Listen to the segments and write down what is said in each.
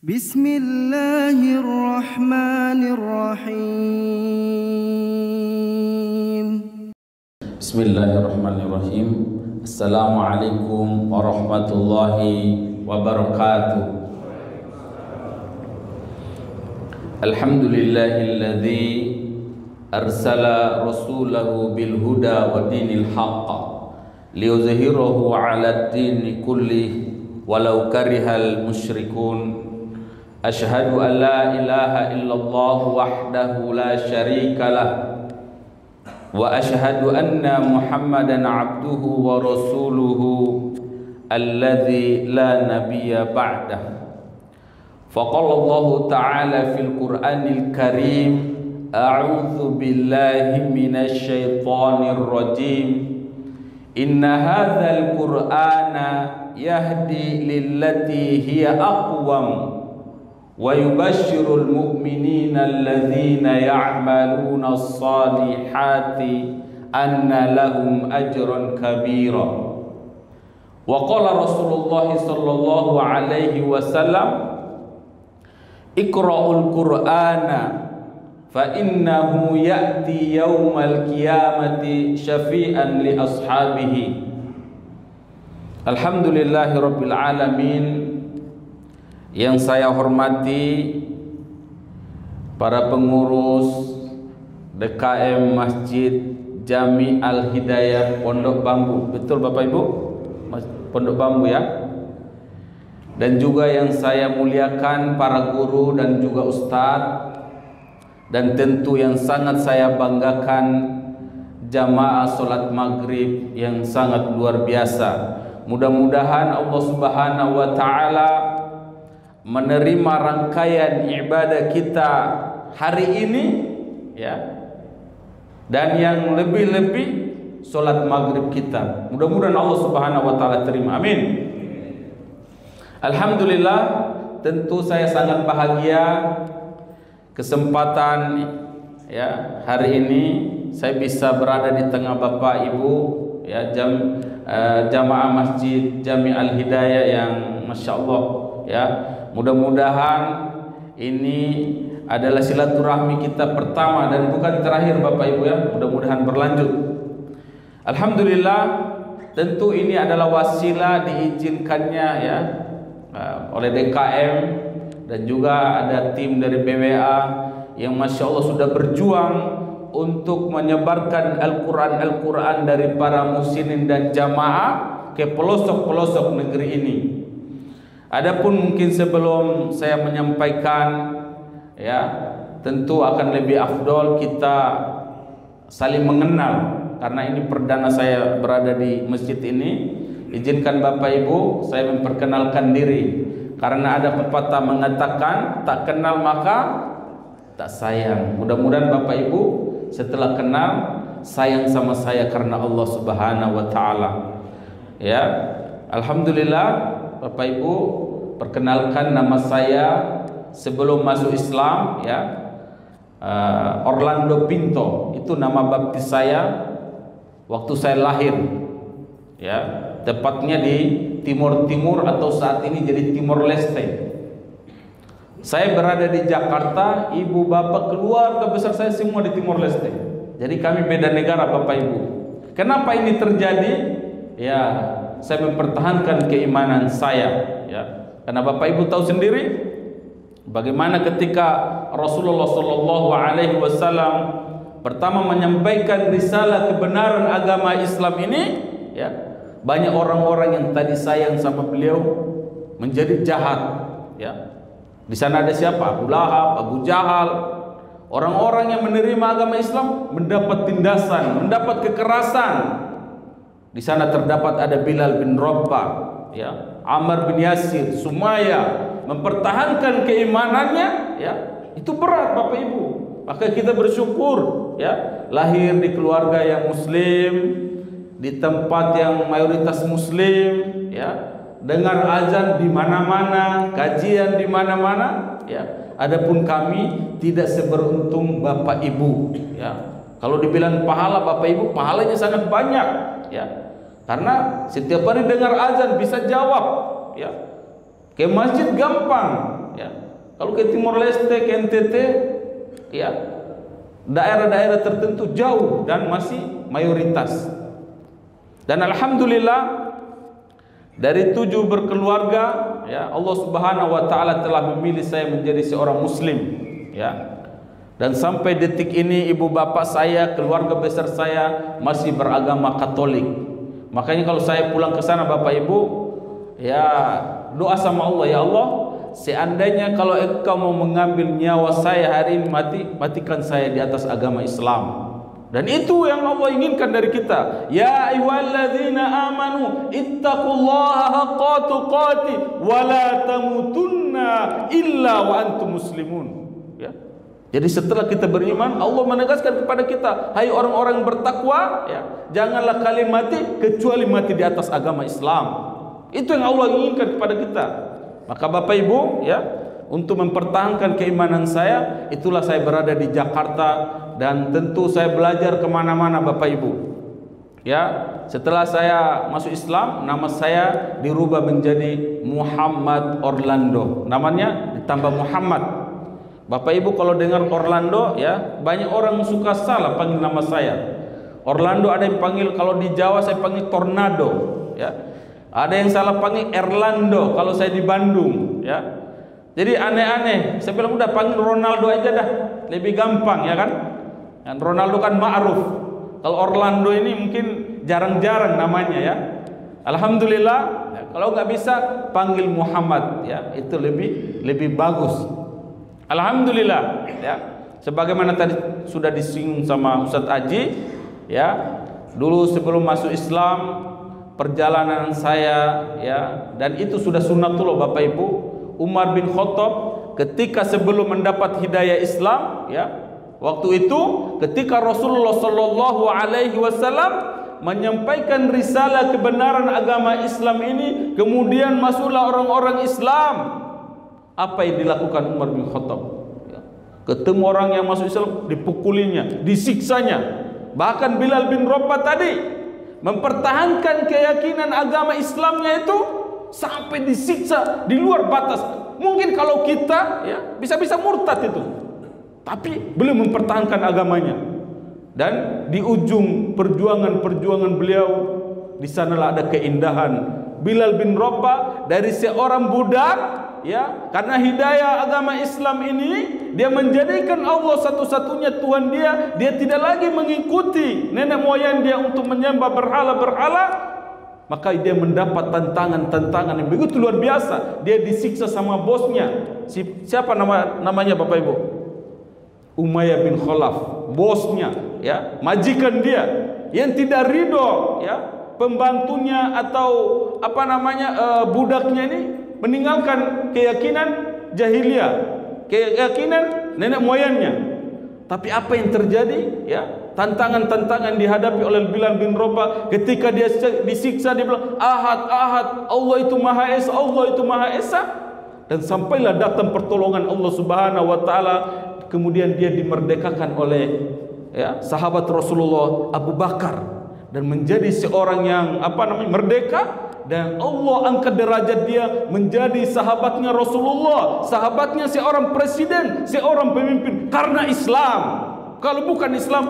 Bismillahirrahmanirrahim. Bismillahirrahmanirrahim. Assalamualaikum warahmatullahi wabarakatuh. Alhamdulillahilladzi arsala rasulahu bil huda wa dinil haqq liyuzhirahu 'ala ad-dini kullih walau karihal musyrikun. Asyhadu an la ilaha illallah wahdahu la syarika lah wa asyhadu anna Muhammadan abduhu wa rasuluhu alladzi la nabiyya ba'dah. Faqala Allah ta'ala fil Qur'anil Karim, a'udzu billahi minasy syaithanir rajim. Inna hadzal Qur'ana yahdi lillati hiya aqwam wa yubashshirul mu'minina alladhina ya'maluna as-salihati anna lahum ajran kabira. Wa qala Rasulullah sallallahu alaihi wasallam, Iqra'ul Qur'ana fa innahu ya'ti yaumal qiyamati syafi'an li ashabihi. Alhamdulillahi rabbil alamin. Yang saya hormati para pengurus DKM Masjid Jami Al-Hidayah Pondok Bambu. Betul Bapak Ibu? Pondok Bambu ya. Dan juga yang saya muliakan para guru dan juga ustadz. Dan tentu yang sangat saya banggakan jamaah sholat maghrib yang sangat luar biasa. Mudah-mudahan Allah Subhanahu wa Ta'ala menerima rangkaian ibadah kita hari ini ya, dan yang lebih-lebih sholat maghrib kita. Mudah-mudahan Allah Subhanahu wa Ta'ala terima, amin. Alhamdulillah, tentu saya sangat bahagia kesempatan ya hari ini saya bisa berada di tengah Bapak Ibu ya, jamaah Masjid Jami Al-Hidayah yang Masya Allah ya. Mudah-mudahan ini adalah silaturahmi kita pertama dan bukan terakhir Bapak Ibu ya. Mudah-mudahan berlanjut. Alhamdulillah, tentu ini adalah wasilah diizinkannya ya oleh DKM dan juga ada tim dari BWA yang Masya Allah sudah berjuang untuk menyebarkan Al-Quran dari para muslimin dan jamaah ke pelosok-pelosok negeri ini. Adapun mungkin sebelum saya menyampaikan ya, tentu akan lebih afdol kita saling mengenal karena ini perdana saya berada di masjid ini. Izinkan Bapak Ibu saya memperkenalkan diri karena ada pepatah mengatakan tak kenal maka tak sayang. Mudah-mudahan Bapak Ibu setelah kenal sayang sama saya karena Allah Subhanahu wa Ta'ala ya. Alhamdulillah Bapak Ibu, perkenalkan nama saya sebelum masuk Islam ya, Orlando Pinto, itu nama baptis saya waktu saya lahir ya, tepatnya di Timur Timur atau saat ini jadi Timor Leste. Saya berada di Jakarta, ibu bapak keluarga besar saya semua di Timor Leste. Jadi kami beda negara Bapak Ibu. Kenapa ini terjadi? Ya, saya mempertahankan keimanan saya ya. Karena Bapak Ibu tahu sendiri bagaimana ketika Rasulullah sallallahu alaihi wasallam pertama menyampaikan risalah kebenaran agama Islam ini ya, banyak orang-orang yang tadi sayang sama beliau menjadi jahat ya. Di sana ada siapa? Abu Lahab, Abu Jahal. Orang-orang yang menerima agama Islam mendapat tindasan, mendapat kekerasan. Di sana terdapat ada Bilal bin Rabah, ya, Ammar bin Yasir, Sumayyah, mempertahankan keimanannya, ya, itu berat Bapak Ibu. Maka kita bersyukur, ya, lahir di keluarga yang Muslim, di tempat yang mayoritas Muslim, ya, dengar azan di mana-mana, kajian di mana-mana, ya. Adapun kami tidak seberuntung Bapak Ibu, ya. Kalau dibilang pahala Bapak Ibu, pahalanya sangat banyak, ya. Karena setiap hari dengar azan bisa jawab, ya. Ke masjid gampang, ya. Kalau ke Timor Leste, ke NTT, ya, daerah-daerah tertentu jauh dan masih mayoritas. Dan alhamdulillah dari 7 berkeluarga, ya, Allah Subhanahu wa taala telah memilih saya menjadi seorang muslim, ya. Dan sampai detik ini ibu bapak saya, keluarga besar saya masih beragama Katolik. Makanya kalau saya pulang ke sana Bapak Ibu, ya, doa sama Allah, ya Allah, seandainya kalau engkau mau mengambil nyawa saya hari ini, matikan saya di atas agama Islam. Dan itu yang Allah inginkan dari kita. Ya ayyuhalladzina amanu ittaqullaha haqqa tuqatih wa la tamutunna illa wa antum muslimun. Ya. Jadi setelah kita beriman, Allah menegaskan kepada kita, hai orang-orang bertakwa, ya, janganlah kalian mati kecuali mati di atas agama Islam. Itu yang Allah inginkan kepada kita. Maka Bapak Ibu, ya, untuk mempertahankan keimanan saya, itulah saya berada di Jakarta. Dan tentu saya belajar kemana-mana Bapak Ibu, ya. Setelah saya masuk Islam, nama saya dirubah menjadi Muhammad Orlando. Namanya ditambah Muhammad. Bapak Ibu kalau dengar Orlando, ya, banyak orang suka salah panggil nama saya. Orlando ada yang panggil, kalau di Jawa saya panggil Tornado, ya. Ada yang salah panggil Erlando kalau saya di Bandung, ya. Jadi aneh-aneh. Saya bilang udah panggil Ronaldo aja dah, lebih gampang, ya kan? Dan Ronaldo kan ma'ruf. Kalau Orlando ini mungkin jarang-jarang namanya, ya. Alhamdulillah, ya, kalau nggak bisa panggil Muhammad, ya, itu lebih bagus. Alhamdulillah, ya. Sebagaimana tadi sudah disinggung sama Ustadz Aji, ya. Dulu sebelum masuk Islam, perjalanan saya, ya, dan itu sudah sunnatullah Bapak Ibu. Umar bin Khattab ketika sebelum mendapat hidayah Islam, ya, waktu itu ketika Rasulullah Shallallahu Alaihi Wasallam menyampaikan risalah kebenaran agama Islam ini, kemudian masuklah orang-orang Islam. Apa yang dilakukan Umar bin Khattab? Ya. Ketemu orang yang masuk Islam, dipukulinya, disiksanya. Bahkan Bilal bin Rabah tadi mempertahankan keyakinan agama Islamnya itu sampai disiksa di luar batas. Mungkin kalau kita, ya, bisa-bisa murtad itu. Tapi beliau mempertahankan agamanya. Dan di ujung perjuangan beliau, di sanalah ada keindahan. Bilal bin Rabah dari seorang budak, ya, karena hidayah agama Islam ini, dia menjadikan Allah satu-satunya Tuhan dia. Dia tidak lagi mengikuti nenek moyang dia untuk menyembah berhala-berhala. Maka dia mendapat tantangan yang begitu luar biasa. Dia disiksa sama bosnya. Siapa namanya Bapak Ibu? Umayyah bin Khalaf, bosnya, ya, majikan dia yang tidak ridho, ya, pembantunya atau budaknya ini meninggalkan keyakinan jahiliyah, keyakinan nenek moyangnya. Tapi apa yang terjadi, ya? Tantangan-tantangan dihadapi oleh Bilal bin Rabah. Ketika dia disiksa, dia bilang ahad, ahad, Allah itu maha esa, Allah itu maha esa. Dan sampailah datang pertolongan Allah Subhanahu wa taala. Kemudian dia dimerdekakan oleh, ya, sahabat Rasulullah Abu Bakar dan menjadi seorang yang merdeka. Dan Allah angkat derajat dia menjadi sahabatnya Rasulullah, sahabatnya seorang presiden, seorang pemimpin karena Islam. Kalau bukan Islam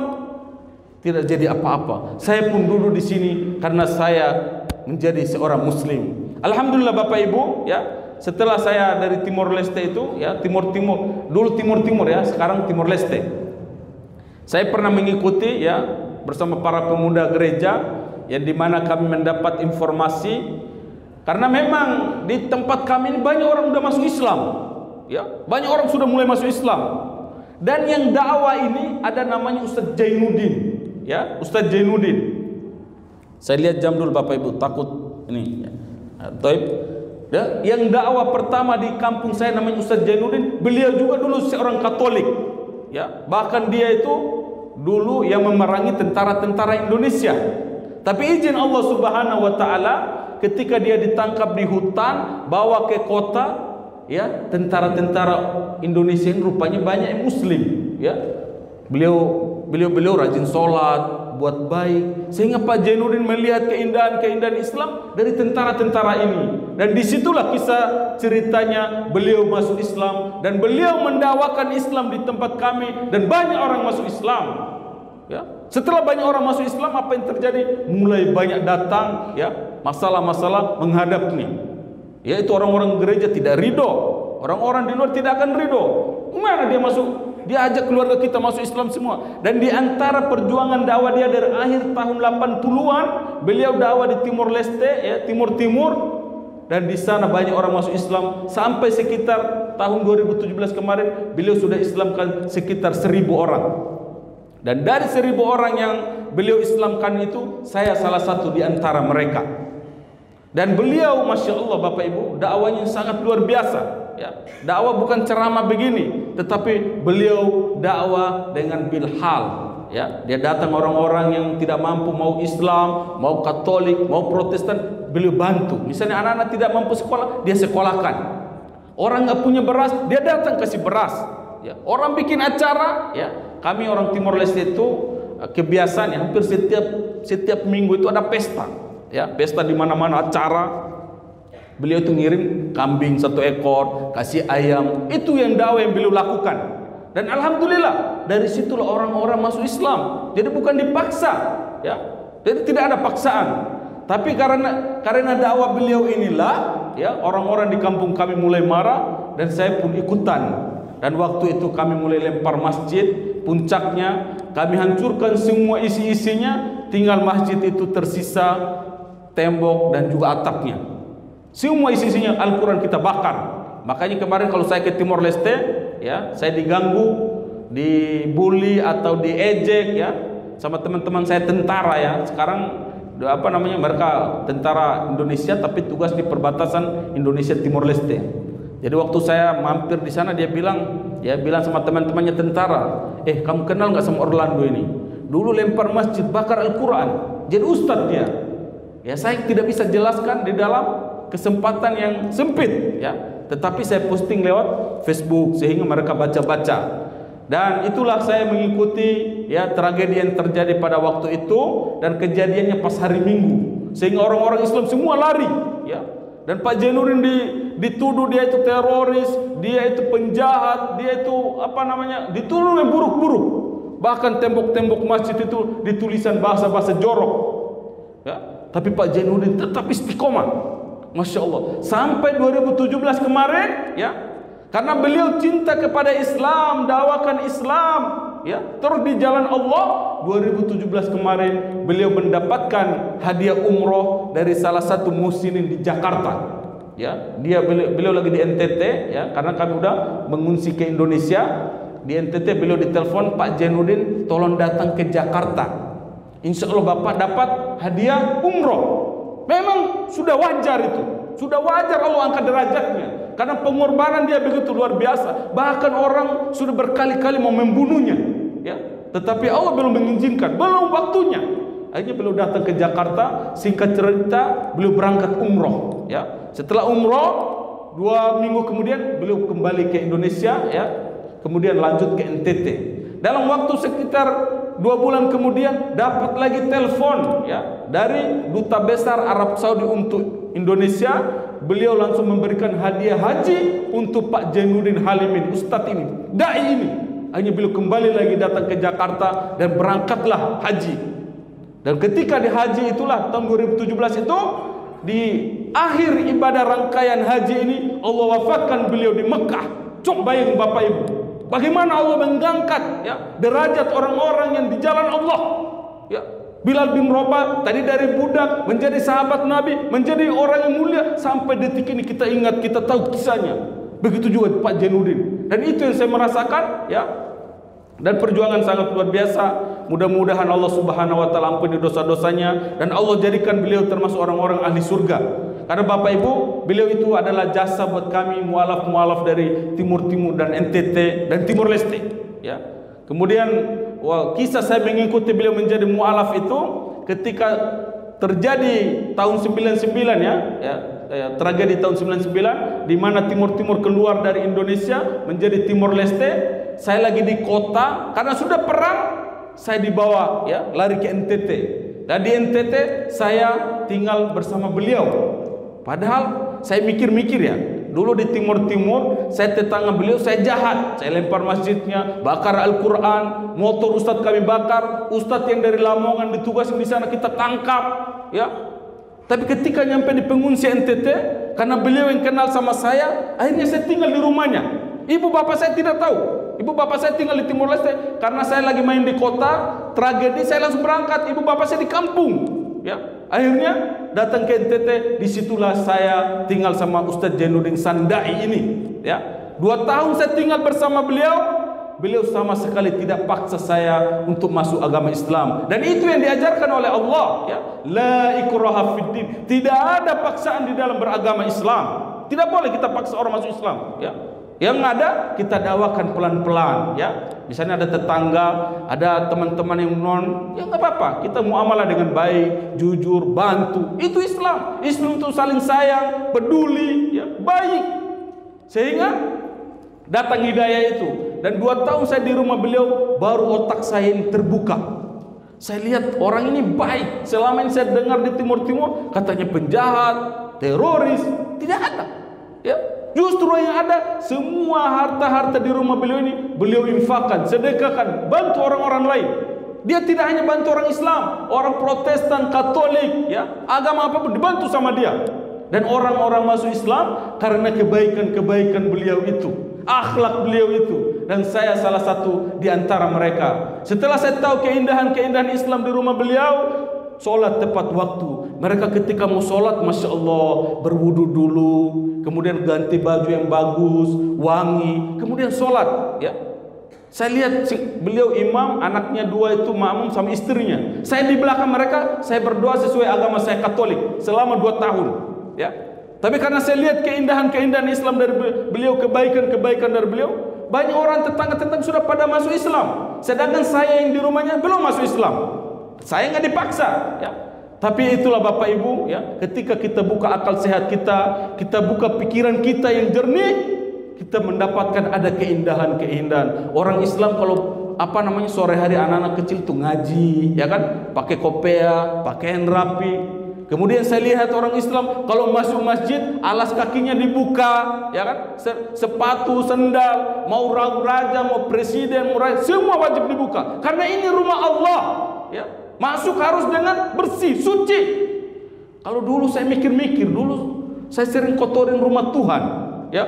tidak jadi apa-apa. Saya pun dulu di sini karena saya menjadi seorang muslim. Alhamdulillah Bapak Ibu, ya. Setelah saya dari Timor Leste itu, ya, dulu Timur ya, sekarang Timor Leste. Saya pernah mengikuti, ya, bersama para pemuda gereja, yang dimana kami mendapat informasi, karena memang di tempat kami ini banyak orang sudah masuk Islam, ya, banyak orang sudah mulai masuk Islam. Dan yang dakwah ini ada namanya Ustadz Jainuddin, ya, Ustadz Jainuddin. Saya lihat jam dulu Bapak Ibu, takut ini, ya. Ya, yang dakwah pertama di kampung saya namanya Ustadz Jainuddin. Beliau juga dulu seorang Katolik, ya, bahkan dia itu dulu yang memerangi tentara-tentara Indonesia. Tapi izin Allah Subhanahu wa taala, ketika dia ditangkap di hutan, bawa ke kota, ya, tentara-tentara Indonesia ini rupanya banyak yang muslim, ya. Beliau rajin sholat, buat baik, sehingga Pak Jainuddin melihat keindahan Islam dari tentara-tentara ini. Dan disitulah kisah ceritanya beliau masuk Islam dan beliau mendakwakan Islam di tempat kami dan banyak orang masuk Islam. Ya, setelah banyak orang masuk Islam, apa yang terjadi? Mulai banyak datang ya masalah-masalah menghadapnya. Yaitu orang-orang gereja tidak ridho, orang-orang di luar tidak akan ridho. Gimana dia masuk? Dia ajak keluarga kita masuk Islam semua. Dan di antara perjuangan dakwah dia dari akhir tahun 80-an, beliau dakwah di Timor Leste, ya, Timur-Timur. Dan di sana banyak orang masuk Islam. Sampai sekitar tahun 2017 kemarin, beliau sudah Islamkan sekitar 1000 orang. Dan dari 1000 orang yang beliau Islamkan itu, saya salah satu di antara mereka. Dan beliau, Masya Allah Bapak Ibu, dakwanya sangat luar biasa. Ya, dakwah bukan ceramah begini, tetapi beliau dakwah dengan bilhal. Ya, dia datang orang-orang yang tidak mampu, mau Islam, mau Katolik, mau Protestan, beliau bantu. Misalnya anak-anak tidak mampu sekolah, dia sekolahkan. Orang nggak punya beras, dia datang kasih beras. Ya, orang bikin acara, ya. Kami orang Timor Leste itu kebiasaan hampir setiap minggu itu ada pesta. Ya, pesta di mana-mana acara. Beliau itu ngirim kambing 1 ekor, kasih ayam. Itu yang dakwah yang beliau lakukan. Dan alhamdulillah dari situlah orang-orang masuk Islam. Jadi bukan dipaksa, ya. Jadi tidak ada paksaan. Tapi karena dakwah beliau inilah, ya, orang-orang di kampung kami mulai marah dan saya pun ikutan. Dan waktu itu kami mulai lempar masjid. Puncaknya kami hancurkan semua isi-isinya, tinggal masjid itu tersisa tembok dan juga atapnya. Semua isi-isinya Al-Quran kita bakar. Makanya kemarin kalau saya ke Timor Leste, ya, saya diganggu, dibully atau diejek, ya, sama teman-teman saya tentara, ya. Sekarang apa namanya, mereka tentara Indonesia tapi tugas di perbatasan Indonesia Timor Leste. Jadi waktu saya mampir di sana, dia bilang sama teman-temannya tentara, kamu kenal nggak sama Orlando ini? Dulu lempar masjid, bakar Al-Quran, jadi ustadz dia. Ya, saya tidak bisa jelaskan di dalam kesempatan yang sempit, ya. Tetapi saya posting lewat Facebook sehingga mereka baca-baca. Dan itulah saya mengikuti, ya, tragedi yang terjadi pada waktu itu dan kejadiannya pas hari Minggu sehingga orang-orang Islam semua lari, ya. Dan Pak Jainuddin dituduh dia itu teroris, dia itu penjahat, dia itu apa namanya, dituduh yang buruk-buruk. Bahkan tembok-tembok masjid itu ditulisan bahasa-bahasa jorok, ya. Tapi Pak Jainuddin tetap istiqomah. Masya Allah, sampai 2017 kemarin, ya, karena beliau cinta kepada Islam, dakwakan Islam, ya, terus di jalan Allah. 2017 kemarin beliau mendapatkan hadiah umroh dari salah satu muslimin di Jakarta, ya. Beliau lagi di NTT, ya, karena kami udah mengungsi ke Indonesia. Di NTT beliau ditelepon, Pak Jainuddin tolong datang ke Jakarta, insya Allah Bapak dapat hadiah umroh. Memang sudah wajar itu, sudah wajar Allah angkat derajatnya, karena pengorbanan dia begitu luar biasa. Bahkan orang sudah berkali-kali mau membunuhnya, ya. Tetapi Allah belum mengizinkan, belum waktunya. Akhirnya beliau datang ke Jakarta. Singkat cerita, beliau berangkat umroh, ya. Setelah umroh 2 minggu kemudian beliau kembali ke Indonesia, ya. Kemudian lanjut ke NTT. Dalam waktu sekitar 2 bulan kemudian dapat lagi telepon, ya, dari Duta Besar Arab Saudi untuk Indonesia. Beliau langsung memberikan hadiah haji untuk Pak Jainuddin Halimin, Ustadz ini, dai ini. Hanya beliau kembali lagi datang ke Jakarta dan berangkatlah haji. Dan ketika di haji itulah tahun 2017 itu, di akhir ibadah rangkaian haji ini Allah wafatkan beliau di Mekah. Coba bayangin Bapak Ibu, bagaimana Allah mengangkat, ya, derajat orang-orang yang di jalan Allah, ya. Bilal bin Rabah tadi dari budak menjadi sahabat Nabi, menjadi orang yang mulia sampai detik ini kita ingat, kita tahu kisahnya. Begitu juga Pak Jainuddin. Dan itu yang saya merasakan, ya. Dan perjuangan sangat luar biasa. Mudah-mudahan Allah Subhanahu wa taala ampuni dosa-dosanya dan Allah jadikan beliau termasuk orang-orang ahli surga. Karena Bapak Ibu, beliau itu adalah jasa buat kami mualaf-mualaf dari Timur-Timur dan NTT dan Timor Leste, ya. Kemudian kisah saya mengikuti beliau menjadi mualaf itu ketika terjadi tahun 99, ya, tragedi tahun 99 di mana Timur-Timur keluar dari Indonesia menjadi Timor Leste. Saya lagi di kota karena sudah perang, saya dibawa, ya, lari ke NTT. Dan di NTT saya tinggal bersama beliau. Padahal saya mikir-mikir ya. Dulu di Timur, saya tetangga beliau, saya jahat. Saya lempar masjidnya, bakar Al-Quran, motor ustadz kami bakar, ustadz yang dari Lamongan ditugasin di sana kita tangkap, ya. Tapi ketika nyampe di pengungsi NTT, karena beliau yang kenal sama saya, akhirnya saya tinggal di rumahnya. Ibu bapak saya tidak tahu. Ibu bapak saya tinggal di Timor Leste, karena saya lagi main di kota, tragedi saya langsung berangkat. Ibu bapak saya di kampung, ya. Akhirnya datang ke NTT, disitulah saya tinggal sama Ustadz Jainuddin Sandai ini, ya. 2 tahun saya tinggal bersama beliau. Beliau sama sekali tidak paksa saya untuk masuk agama Islam, dan itu yang diajarkan oleh Allah, ya. La ikraha fid din. Tidak ada paksaan di dalam beragama Islam. Tidak boleh kita paksa orang masuk Islam, ya. Yang ada kita dakwakan pelan-pelan, ya. Misalnya ada tetangga, ada teman-teman yang non, ya nggak apa-apa. Kita muamalah dengan baik, jujur, bantu. Itu Islam. Islam itu saling sayang, peduli, ya, baik. Sehingga datang hidayah itu. Dan 2 tahun saya di rumah beliau, baru otak saya ini terbuka. Saya lihat orang ini baik. Selama ini saya dengar di Timur katanya penjahat, teroris, tidak ada, ya. Justru yang ada, semua harta-harta di rumah beliau ini beliau infakkan, sedekahkan, bantu orang-orang lain. Dia tidak hanya bantu orang Islam, orang Protestan, Katolik, ya, agama apapun dibantu sama dia. Dan orang-orang masuk Islam karena kebaikan-kebaikan beliau itu, akhlak beliau itu. Dan saya salah satu di antara mereka. Setelah saya tahu keindahan-keindahan Islam di rumah beliau, sholat tepat waktu. Mereka ketika mau sholat, Masya Allah, berwudu dulu, kemudian ganti baju yang bagus, wangi, kemudian sholat, ya. Saya lihat beliau imam, anaknya 2 itu makmum sama istrinya. Saya di belakang mereka, saya berdoa sesuai agama saya Katolik selama 2 tahun, ya. Tapi karena saya lihat keindahan-keindahan Islam dari beliau, kebaikan-kebaikan dari beliau, banyak orang tetangga-tetangga sudah pada masuk Islam, sedangkan saya yang di rumahnya belum masuk Islam. Saya nggak dipaksa, ya. Tapi itulah Bapak Ibu, ya, ketika kita buka akal sehat kita buka pikiran kita yang jernih, kita mendapatkan ada keindahan-keindahan. Orang Islam kalau sore hari anak-anak kecil tuh ngaji, ya kan, pakai kopea, pakaian rapi. Kemudian saya lihat orang Islam kalau masuk masjid alas kakinya dibuka, ya kan, sepatu, sendal, mau raja, mau presiden, mau raja, semua wajib dibuka karena ini rumah Allah, ya. Masuk harus dengan bersih, suci. Kalau dulu saya mikir-mikir, dulu saya sering kotorin rumah Tuhan, ya.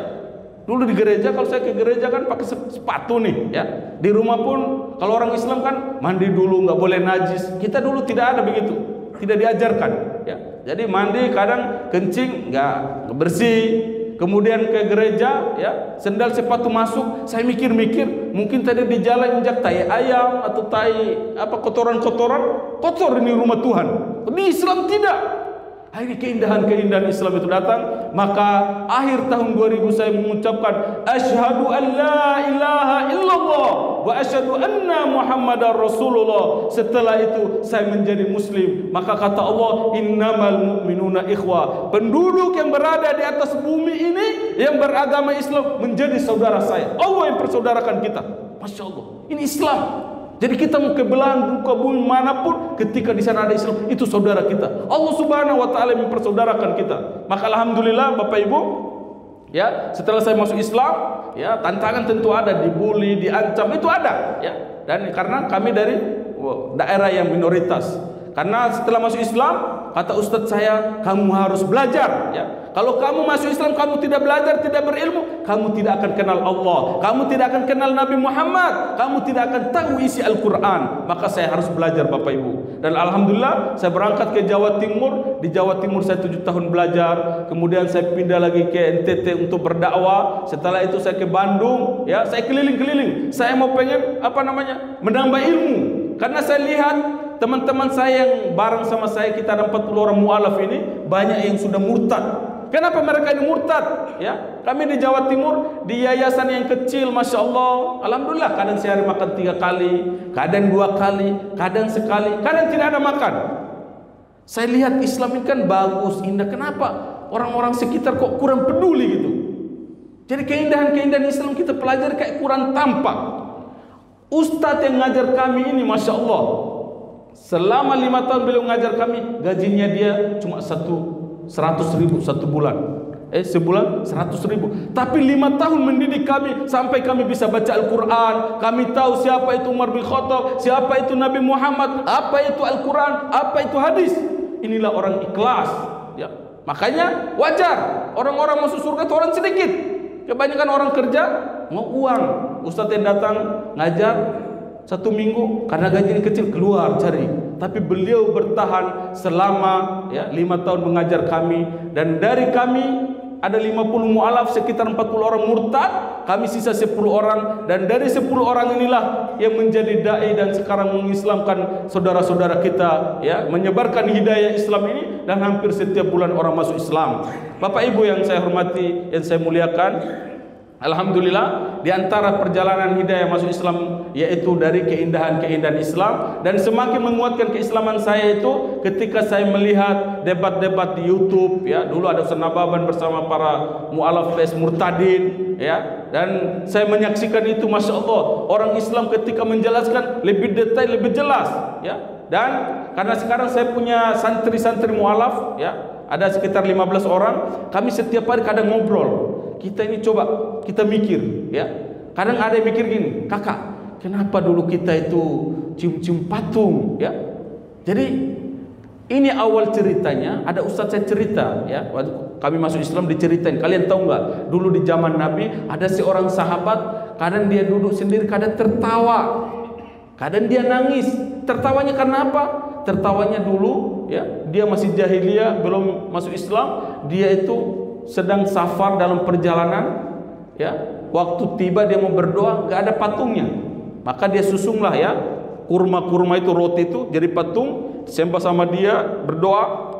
Dulu di gereja, kalau saya ke gereja kan pakai sepatu nih, ya. Di rumah pun kalau orang Islam kan mandi dulu, nggak boleh najis. Kita dulu tidak ada begitu, tidak diajarkan, ya. Jadi mandi kadang kencing nggak bersih. Kemudian ke gereja, ya, sendal sepatu masuk. Saya mikir-mikir, mungkin tadi di jalan injak tai ayam atau tai kotoran-kotoran, kotor ini rumah Tuhan. Di Islam tidak. Akhirnya keindahan-keindahan Islam itu datang. Maka akhir tahun 2000 saya mengucapkan asyhadu an la ilaha illallah wa asyhadu anna muhammadar rasulullah. Setelah itu saya menjadi muslim. Maka kata Allah, innamal mu'minuna ikhwah. Penduduk yang berada di atas bumi ini yang beragama Islam menjadi saudara saya. Allah yang persaudarakan kita. Masya Allah, ini Islam. Jadi kita mau ke belahan muka bumi manapun, ketika di sana ada Islam, itu saudara kita. Allah Subhanahu wa taala mempersaudarakan kita. Maka alhamdulillah Bapak Ibu, ya, setelah saya masuk Islam, ya, tantangan tentu ada, dibully, diancam, itu ada, ya. Dan karena kami dari daerah yang minoritas. Karena setelah masuk Islam, kata ustadz saya, kamu harus belajar, ya. Kalau kamu masuk Islam, kamu tidak belajar, tidak berilmu, kamu tidak akan kenal Allah, kamu tidak akan kenal Nabi Muhammad, kamu tidak akan tahu isi Al-Quran. Maka saya harus belajar Bapak Ibu. Dan alhamdulillah saya berangkat ke Jawa Timur. Di Jawa Timur saya 7 tahun belajar. Kemudian saya pindah lagi ke NTT untuk berdakwah. Setelah itu saya ke Bandung, ya, saya keliling-keliling. Saya mau pengen menambah ilmu. Karena saya lihat teman-teman saya yang bareng sama saya, kita ada 40 orang mu'alaf ini, banyak yang sudah murtad. Kenapa mereka ini murtad? Ya, kami di Jawa Timur di yayasan yang kecil, Masya Allah, alhamdulillah, kadang sehari makan 3 kali, kadang 2 kali, kadang sekali, kadang tidak ada makan. Saya lihat Islam ini kan bagus, indah. Kenapa orang-orang sekitar kok kurang peduli gitu? Jadi keindahan-keindahan Islam kita pelajari kayak kurang tampak. Ustadz yang ngajar kami ini, Masya Allah, selama 5 tahun beliau ngajar kami, gajinya dia cuma 100.000 1 bulan. Sebulan 100.000. Tapi 5 tahun mendidik kami sampai kami bisa baca Al-Quran. Kami tahu siapa itu Umar bin Khattab, siapa itu Nabi Muhammad, apa itu Al-Quran, apa itu hadis. Inilah orang ikhlas. Ya, makanya wajar orang-orang masuk surga itu orang sedikit. Kebanyakan orang kerja mau uang. Ustadz yang datang ngajar 1 minggu karena gajinya kecil keluar cari. Tapi beliau bertahan selama 5 tahun mengajar kami, dan dari kami ada 50 mu'alaf, sekitar 40 orang murtad, kami sisa 10 orang, dan dari 10 orang inilah yang menjadi dai dan sekarang mengislamkan saudara-saudara kita, menyebarkan hidayah Islam ini, dan hampir setiap bulan orang masuk Islam. Bapak Ibu yang saya hormati, yang saya muliakan, alhamdulillah di antara perjalanan hidayah masuk Islam yaitu dari keindahan-keindahan Islam, dan semakin menguatkan keislaman saya itu ketika saya melihat debat-debat di YouTube. Dulu ada Ustaz Nababan bersama para mu'alaf PS Murtadin, dan saya menyaksikan itu, masya Allah, orang Islam ketika menjelaskan lebih detail, lebih jelas, dan karena sekarang saya punya santri-santri mu'alaf, ada sekitar 15 orang, kami setiap hari kadang ngobrol. Kita ini coba kita mikir, kadang ada yang mikir gini, kakak, kenapa dulu kita itu cium-cium patung, Jadi ini awal ceritanya. Ada ustadz saya cerita, waktu kami masuk Islam diceritain. Kalian tahu nggak? Dulu di zaman Nabi ada seorang sahabat, kadang dia duduk sendiri, kadang tertawa, kadang dia nangis. Tertawanya karena apa? Tertawanya dulu, dia masih jahiliyah, belum masuk Islam. Dia itu sedang safar dalam perjalanan, waktu tiba dia mau berdoa, nggak ada patungnya, maka dia susunglah kurma-kurma itu, roti itu jadi patung, sembah sama dia, berdoa.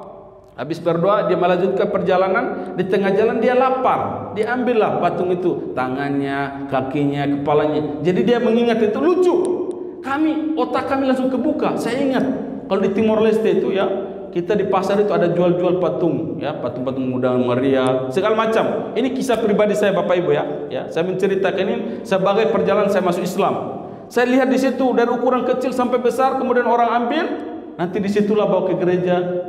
Habis berdoa dia melanjutkan perjalanan. Di tengah jalan dia lapar, diambillah patung itu, tangannya, kakinya, kepalanya. Jadi dia mengingat itu. Lucu, otak kami langsung kebuka. Saya ingat kalau di Timor Leste itu, kita di pasar itu ada jual-jual patung, patung-patung Bunda Maria, segala macam. Ini kisah pribadi saya, Bapak Ibu, saya menceritakan ini sebagai perjalanan saya masuk Islam. Saya lihat di situ dari ukuran kecil sampai besar, kemudian orang ambil, nanti disitulah bawa ke gereja,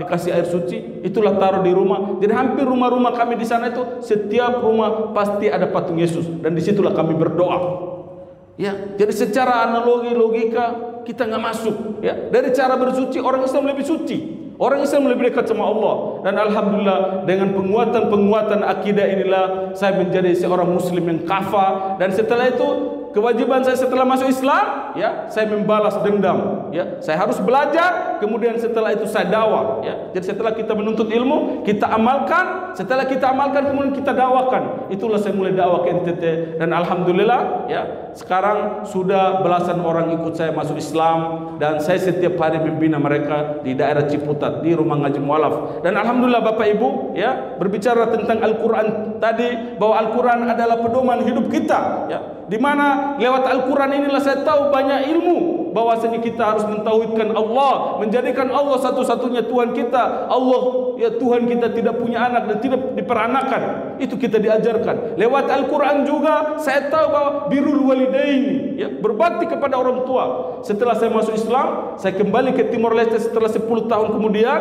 dikasih air suci, itulah taruh di rumah. Jadi hampir rumah-rumah kami di sana itu setiap rumah pasti ada patung Yesus, dan disitulah kami berdoa. Jadi secara analogi logika kita nggak masuk, Dari cara bersuci orang Islam lebih suci, orang Islam lebih dekat sama Allah. Dan alhamdulillah dengan penguatan akidah inilah saya menjadi seorang Muslim yang kafah. Dan setelah itu kewajiban saya setelah masuk Islam, saya membalas dendam, saya harus belajar. Kemudian setelah itu saya dakwah, Jadi setelah kita menuntut ilmu, kita amalkan. Setelah kita amalkan, kemudian kita dakwakan. Itulah saya mulai dakwah ke NTT, dan alhamdulillah, sekarang sudah belasan orang ikut saya masuk Islam, dan saya setiap hari membina mereka di daerah Ciputat, di rumah ngaji mu'alaf. Dan alhamdulillah Bapak Ibu, berbicara tentang Al-Quran tadi, bahwa Al-Quran adalah pedoman hidup kita, di mana lewat Al-Quran inilah saya tahu banyak ilmu, bahwasanya kita harus mentauhidkan Allah, menjadikan Allah satu-satunya Tuhan kita. Allah, Tuhan kita tidak punya anak dan tidak diperanakan. Itu kita diajarkan. Lewat Al-Quran juga saya tahu bahwa birrul walidaini, berbakti kepada orang tua. Setelah saya masuk Islam, saya kembali ke Timor Leste setelah 10 tahun kemudian,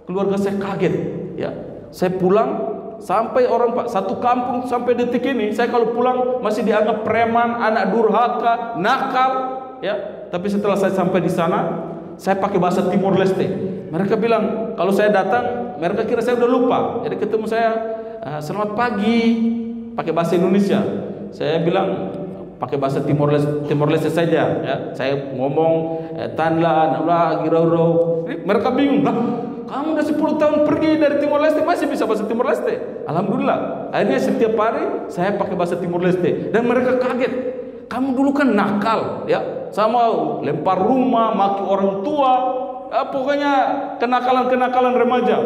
keluarga saya kaget, Saya pulang, sampai orang satu kampung sampai detik ini saya kalau pulang masih dianggap preman, anak durhaka, nakal, Tapi setelah saya sampai di sana, saya pakai bahasa Timor Leste. Mereka bilang kalau saya datang, mereka kira saya udah lupa. Jadi ketemu saya, selamat pagi, pakai bahasa Indonesia. Saya bilang pakai bahasa Timor Leste saja, Saya ngomong tanla, nala, giroro. Mereka bingung, lah, kamu udah 10 tahun pergi dari Timor Leste masih bisa bahasa Timor Leste. Alhamdulillah. Akhirnya setiap hari saya pakai bahasa Timor Leste, dan mereka kaget. Kamu dulu kan nakal, sama lempar rumah, maki orang tua, pokoknya kenakalan-kenakalan remaja,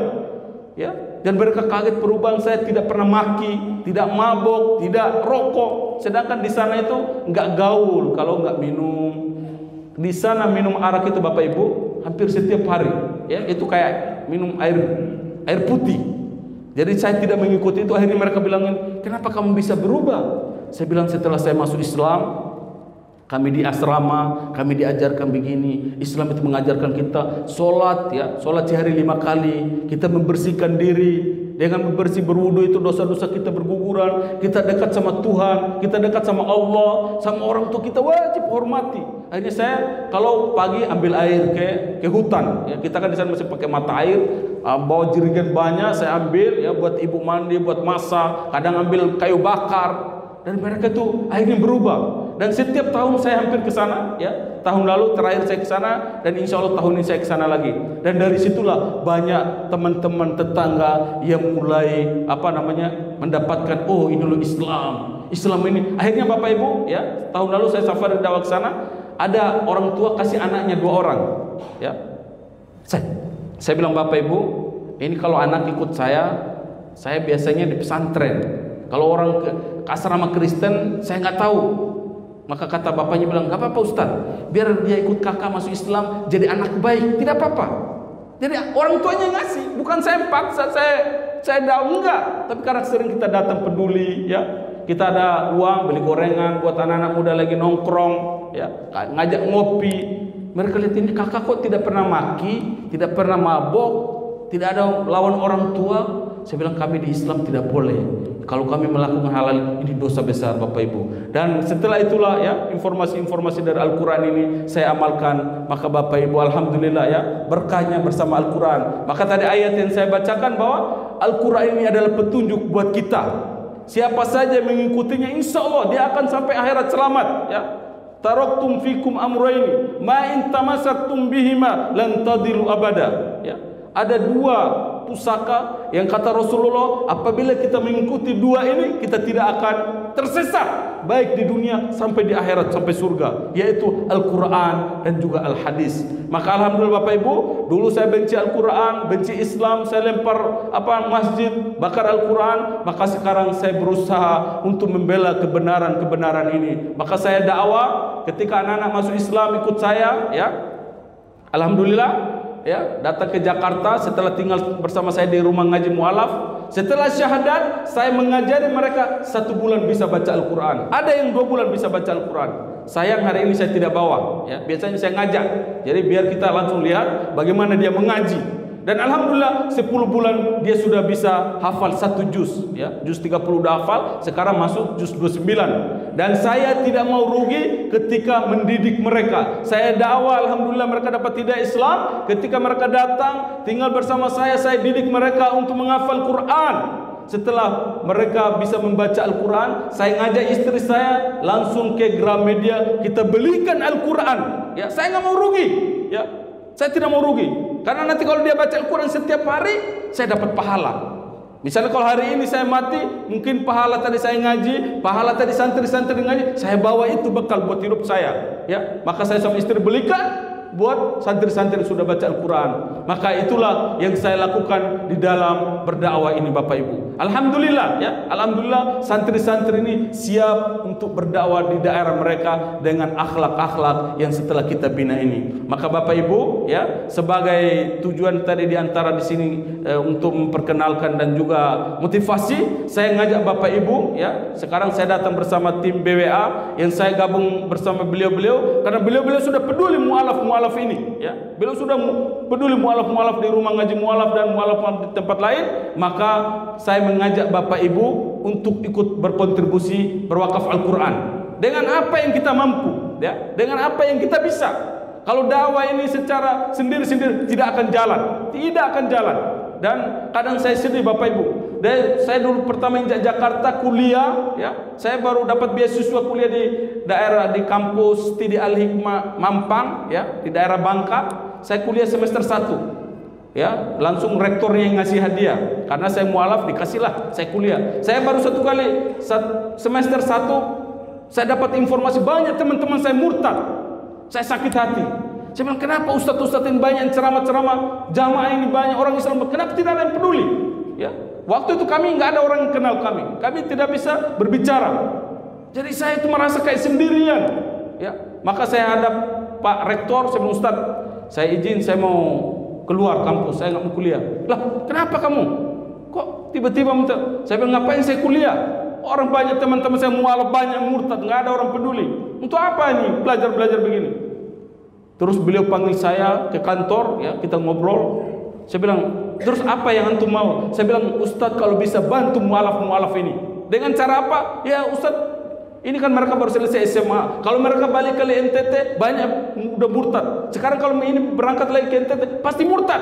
Dan mereka kaget perubahan saya, tidak pernah maki, tidak mabok, tidak rokok. Sedangkan di sana itu nggak gaul kalau nggak minum. Di sana minum arak itu Bapak Ibu hampir setiap hari, Itu kayak minum air putih. Jadi saya tidak mengikuti itu. Akhirnya mereka bilangin, kenapa kamu bisa berubah? Saya bilang setelah saya masuk Islam, kami di asrama, kami diajarkan begini. Islam itu mengajarkan kita sholat, sholat sehari 5 kali. Kita membersihkan diri Dengan bersih berwudu itu dosa-dosa kita berguguran, kita dekat sama Tuhan, kita dekat sama Allah, sama orang tua kita wajib hormati. Akhirnya saya kalau pagi ambil air ke hutan, ya kita kan di sana masih pakai mata air, bawa jerigen banyak saya ambil ya buat ibu mandi, buat masak, kadang ambil kayu bakar, dan mereka tuh akhirnya berubah. Dan setiap tahun saya hampir ke sana, ya tahun lalu terakhir saya ke sana, dan insya Allah tahun ini saya ke sana lagi. Dan dari situlah banyak teman-teman tetangga yang mulai mendapatkan, oh ini loh Islam ini. Akhirnya Bapak Ibu, ya tahun lalu saya safari dakwah ke sana, ada orang tua kasih anaknya 2 orang, ya. Saya bilang, Bapak Ibu, ini kalau anak ikut saya biasanya di pesantren. Kalau orang ke asrama Kristen, saya nggak tahu. Maka kata bapaknya bilang, nggak apa-apa Ustaz, biar dia ikut kakak masuk Islam, jadi anak baik, tidak apa-apa. Jadi orang tuanya ngasih, bukan saya paksa, saya daun enggak. Tapi karena sering kita datang peduli, ya kita ada uang beli gorengan buat anak-anak muda lagi nongkrong, ya ngajak ngopi. Mereka lihat ini kakak kok tidak pernah maki, tidak pernah mabok, tidak ada lawan orang tua. Saya bilang kami di Islam tidak boleh. Kalau kami melakukan halal ini dosa besar Bapak Ibu. Dan setelah itulah ya informasi-informasi dari Al-Quran ini saya amalkan. Maka Bapak Ibu alhamdulillah ya berkahnya bersama Al-Quran. Maka tadi ayat yang saya bacakan bahwa Al-Quran ini adalah petunjuk buat kita. Siapa saja mengikutinya insya Allah dia akan sampai akhirat selamat ya. Taraktum fikum amrayni ma in tamassaktum bihima lan tadilu abada ya. Ada 2 pusaka yang kata Rasulullah, apabila kita mengikuti 2 ini kita tidak akan tersesat baik di dunia sampai di akhirat sampai surga, yaitu Al-Quran dan juga Al-Hadis. Maka alhamdulillah Bapak Ibu, dulu saya benci Al-Quran, benci Islam, saya lempar masjid, bakar Al-Quran. Maka sekarang saya berusaha untuk membela kebenaran ini. Maka saya dakwah ketika anak-anak masuk Islam ikut saya ya. Alhamdulillah ya, datang ke Jakarta setelah tinggal bersama saya di rumah ngaji mualaf. Setelah syahadat saya mengajari mereka 1 bulan bisa baca Al-Quran, ada yang 2 bulan bisa baca Al-Quran. Sayang hari ini saya tidak bawa ya, biasanya saya ngajak, jadi biar kita langsung lihat bagaimana dia mengaji. Dan alhamdulillah 10 bulan dia sudah bisa hafal 1 juz ya, juz 30 udah hafal, sekarang masuk juz 29. Dan saya tidak mau rugi ketika mendidik mereka. Saya dakwah alhamdulillah mereka dapat hidayah Islam. Ketika mereka datang tinggal bersama saya didik mereka untuk menghafal Quran. Setelah mereka bisa membaca Al-Quran, saya ngajak istri saya langsung ke Gramedia, kita belikan Al-Quran ya. Saya nggak mau rugi ya, saya tidak mau rugi. Karena nanti kalau dia baca Al-Quran setiap hari, saya dapat pahala. Misalnya kalau hari ini saya mati, mungkin pahala tadi saya ngaji, pahala tadi santri-santri ngaji, saya bawa itu bekal buat hidup saya. Ya, maka saya sama istri belikan buat santri-santri sudah baca Al-Quran. Maka itulah yang saya lakukan di dalam berdakwah ini Bapak Ibu. Alhamdulillah ya, alhamdulillah santri-santri ini siap untuk berdakwah di daerah mereka dengan akhlak-akhlak yang setelah kita bina ini. Maka Bapak Ibu ya, sebagai tujuan tadi diantara di sini untuk memperkenalkan dan juga motivasi, saya ngajak Bapak Ibu ya. Sekarang saya datang bersama tim BWA yang saya gabung bersama beliau-beliau karena beliau-beliau sudah peduli mualaf ini ya. Beliau sudah peduli mualaf-mualaf di rumah ngaji mualaf dan mualaf di tempat lain. Maka saya mengajak Bapak Ibu untuk ikut berkontribusi berwakaf Al-Quran dengan apa yang kita mampu ya, dengan apa yang kita bisa. Kalau dakwah ini secara sendiri-sendiri tidak akan jalan. Dan kadang saya sedih Bapak Ibu. Dan saya dulu pertama di Jakarta kuliah ya, saya baru dapat beasiswa kuliah di daerah di kampus Tidi Al-Hikmah Mampang ya, di daerah Bangka. Saya kuliah semester 1 ya, langsung rektornya yang ngasih hadiah karena saya mualaf, dikasihlah saya kuliah. Saya baru 1 kali semester 1 saya dapat informasi banyak teman-teman saya murtad. Saya sakit hati. Saya bilang, kenapa ustadz-ustadz ini banyak ceramah-ceramah, jamaah ini banyak orang Islam, kenapa tidak ada yang peduli? Ya, waktu itu kami nggak ada orang yang kenal kami tidak bisa berbicara. Jadi saya itu merasa kayak sendirian. Ya, maka saya hadap Pak Rektor, saya bilang, Ustadz, saya izin, saya mau keluar kampus, saya nggak mau kuliah. Lah, kenapa kamu? Kok tiba-tiba minta? Saya bilang, ngapain saya kuliah? Orang banyak teman-teman saya mualaf banyak murtad, nggak ada orang peduli. Untuk apa ini belajar begini? Terus beliau panggil saya ke kantor, ya kita ngobrol. Saya bilang, terus apa yang antum mau? Saya bilang, Ustadz kalau bisa bantu mualaf ini. Dengan cara apa? Ya Ustadz, ini kan mereka baru selesai SMA. Kalau mereka balik ke NTT, banyak udah murtad. Sekarang kalau ini berangkat lagi ke NTT, pasti murtad.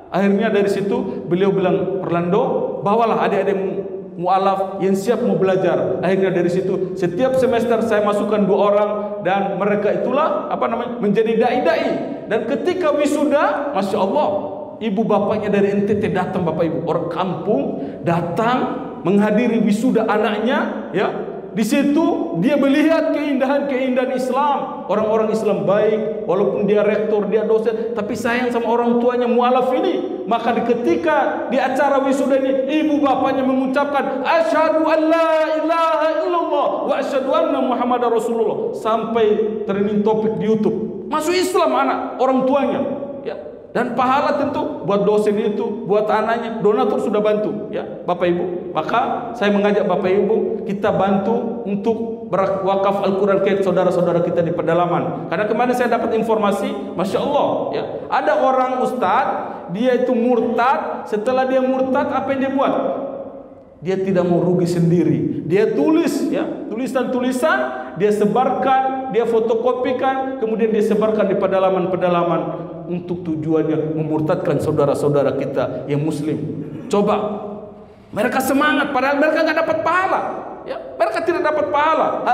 Akhirnya dari situ beliau bilang, Orlando, bawalah adik-adik mualaf yang siap mau belajar. Akhirnya dari situ setiap semester saya masukkan 2 orang, dan mereka itulah menjadi dai-dai. Dan ketika wisuda, masya Allah, ibu bapaknya dari NTT datang, bapak ibu orang kampung datang menghadiri wisuda anaknya, ya. Di situ dia melihat keindahan Islam, orang-orang Islam baik, walaupun dia rektor, dia dosen, tapi sayang sama orang tuanya mualaf ini. Maka ketika di acara wisuda ini, ibu bapaknya mengucapkan asyhadu an la ilaha illallah wa asyhadu anna muhammadar rasulullah, sampai trending topik di YouTube. Masuk Islam anak orang tuanya, ya. Dan pahala tentu buat dosen itu, buat anaknya, donatur sudah bantu, ya Bapak Ibu. Maka saya mengajak Bapak Ibu, kita bantu untuk berwakaf Al-Quran ke saudara-saudara kita di pedalaman. Karena kemarin saya dapat informasi, masya Allah, ya, ada orang ustadz, dia itu murtad. Setelah dia murtad, apa yang dia buat? Dia tidak mau rugi sendiri. Dia tulis, ya, tulisan-tulisan, dia sebarkan, dia fotokopikan, kemudian dia sebarkan di pedalaman-pedalaman untuk tujuannya memurtadkan saudara-saudara kita yang muslim. Coba, mereka semangat padahal mereka nggak dapat pahala, ya, mereka tidak dapat pahala.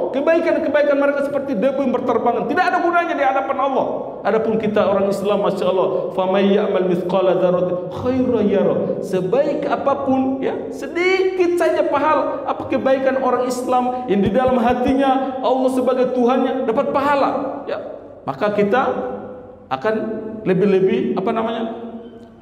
Kebaikan-kebaikan mereka seperti debu yang berterbangan, tidak ada gunanya di hadapan Allah. Adapun kita orang Islam, masya Allah, famay ya'mal mithqala dzarratin khairan yara. Sebaik apapun, ya, sedikit saja pahala, apa kebaikan orang Islam yang di dalam hatinya Allah sebagai Tuhannya dapat pahala, ya. Maka kita akan lebih-lebih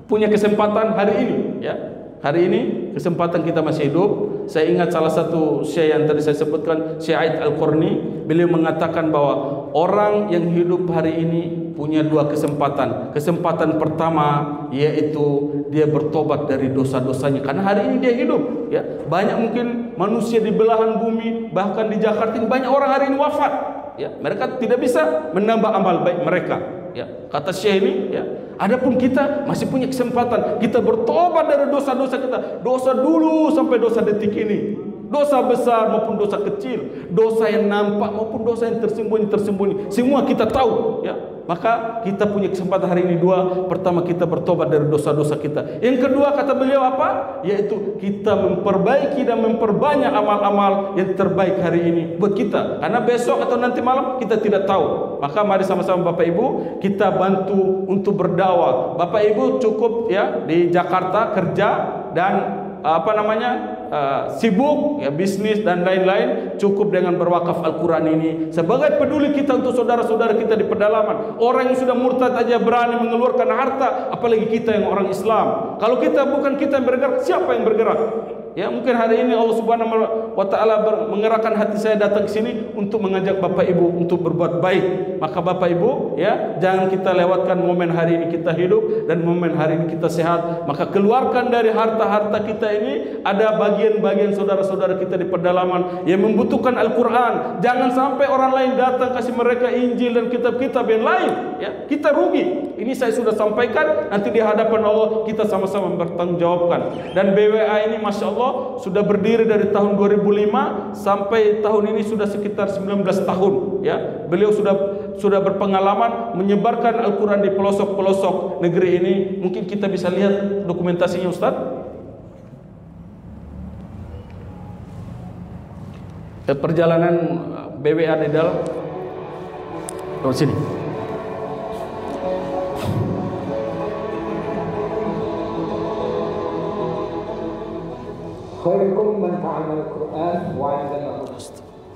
punya kesempatan hari ini, ya. Hari ini kesempatan kita masih hidup. Saya ingat salah satu syekh yang tadi saya sebutkan, Syekh Aid Al-Qarni, beliau mengatakan bahwa orang yang hidup hari ini punya 2 kesempatan. Kesempatan pertama yaitu dia bertobat dari dosa-dosanya, karena hari ini dia hidup, ya. Banyak mungkin manusia di belahan bumi, bahkan di Jakarta ini banyak orang hari ini wafat, ya. Mereka tidak bisa menambah amal baik mereka, ya. Kata Syekh ini, ya, adapun kita masih punya kesempatan, kita bertobat dari dosa-dosa kita, dosa dulu sampai dosa detik ini, dosa besar maupun dosa kecil, dosa yang nampak maupun dosa yang tersembunyi, semua kita tahu, ya. Maka kita punya kesempatan hari ini 2. Pertama, kita bertobat dari dosa-dosa kita. Yang kedua, kata beliau apa? Yaitu kita memperbaiki dan memperbanyak amal-amal yang terbaik hari ini buat kita, karena besok atau nanti malam kita tidak tahu. Maka mari sama-sama Bapak Ibu kita bantu untuk berdakwah. Bapak Ibu cukup, ya, di Jakarta kerja dan sibuk, ya, bisnis dan lain-lain, cukup dengan berwakaf Al-Quran ini sebagai peduli kita untuk saudara-saudara kita di pedalaman. Orang yang sudah murtad aja berani mengeluarkan harta, apalagi kita yang orang Islam. Kalau kita bukan kita yang bergerak, siapa yang bergerak? Ya, mungkin hari ini Allah Subhanahu wa taala mengerahkan hati saya datang ke sini untuk mengajak Bapak Ibu untuk berbuat baik. Maka Bapak Ibu, ya, jangan kita lewatkan momen hari ini kita hidup dan momen hari ini kita sehat. Maka keluarkan dari harta-harta kita ini, ada bagian-bagian saudara-saudara kita di pedalaman yang membutuhkan Al-Quran. Jangan sampai orang lain datang kasih mereka Injil dan kitab-kitab yang lain, ya. Kita rugi. Ini saya sudah sampaikan, nanti di hadapan Allah kita sama-sama bertanggungjawabkan. Dan BWA ini masya Allah sudah berdiri dari tahun 2005 sampai tahun ini sudah sekitar 19 tahun, ya. Beliau sudah berpengalaman menyebarkan Al-Quran di pelosok-pelosok negeri ini. Mungkin kita bisa lihat dokumentasinya, Ustaz. Perjalanan BWA di dalam sini. Khairukum man ta'allama al-Qur'an wa 'allamahu.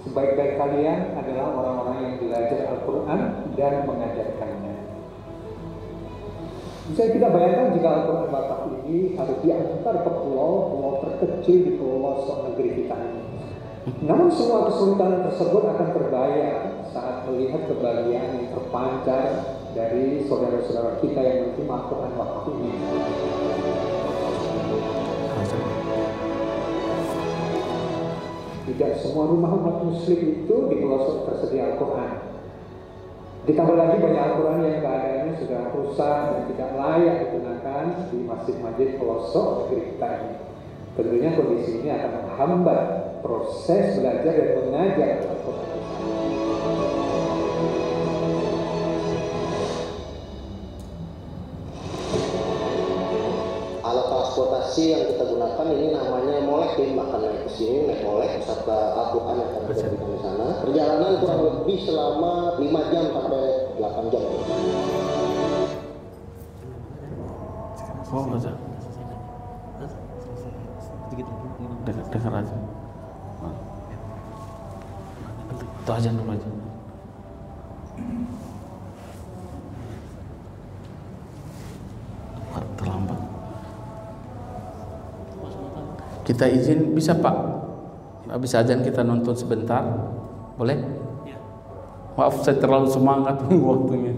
Sebaik-baik kalian adalah orang-orang yang belajar Al-Quran dan mengajarkannya. Bisa kita bayangkan jika Al-Quran wakaf ini harus diantar ke pulau terkecil di pelosok negeri kita ini. Namun semua kesulitan tersebut akan terbayar saat melihat kebahagiaan yang terpancar dari saudara-saudara kita yang menerima Al-Quran wakaf ini. Tidak semua rumah umat muslim itu di pelosok tersedia Al-Quran. Ditambah lagi banyak Al-Quran yang keadaannya sudah rusak dan tidak layak digunakan di masjid-masjid pelosok negeri kita ini. Tentunya kondisi ini akan menghambat proses belajar dan mengajar Al-Quran. Alat transportasi yang kita gunakan ini namanya molek, tim akan naik ke sini, naik molek serta Al-Quran yang akan kita berikan di sana. Perjalanan kurang lebih selama 5 jam sampai 8 jam. Oh, baca. Dengar aja. Itu aja dulu aja. Terlambat. Kita izin bisa Pak? Habis azan kita nonton sebentar, boleh? Maaf saya terlalu semangat waktunya.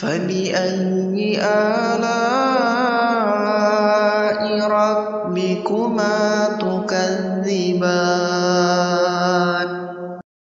فبأي آلاء ربكما تكذبان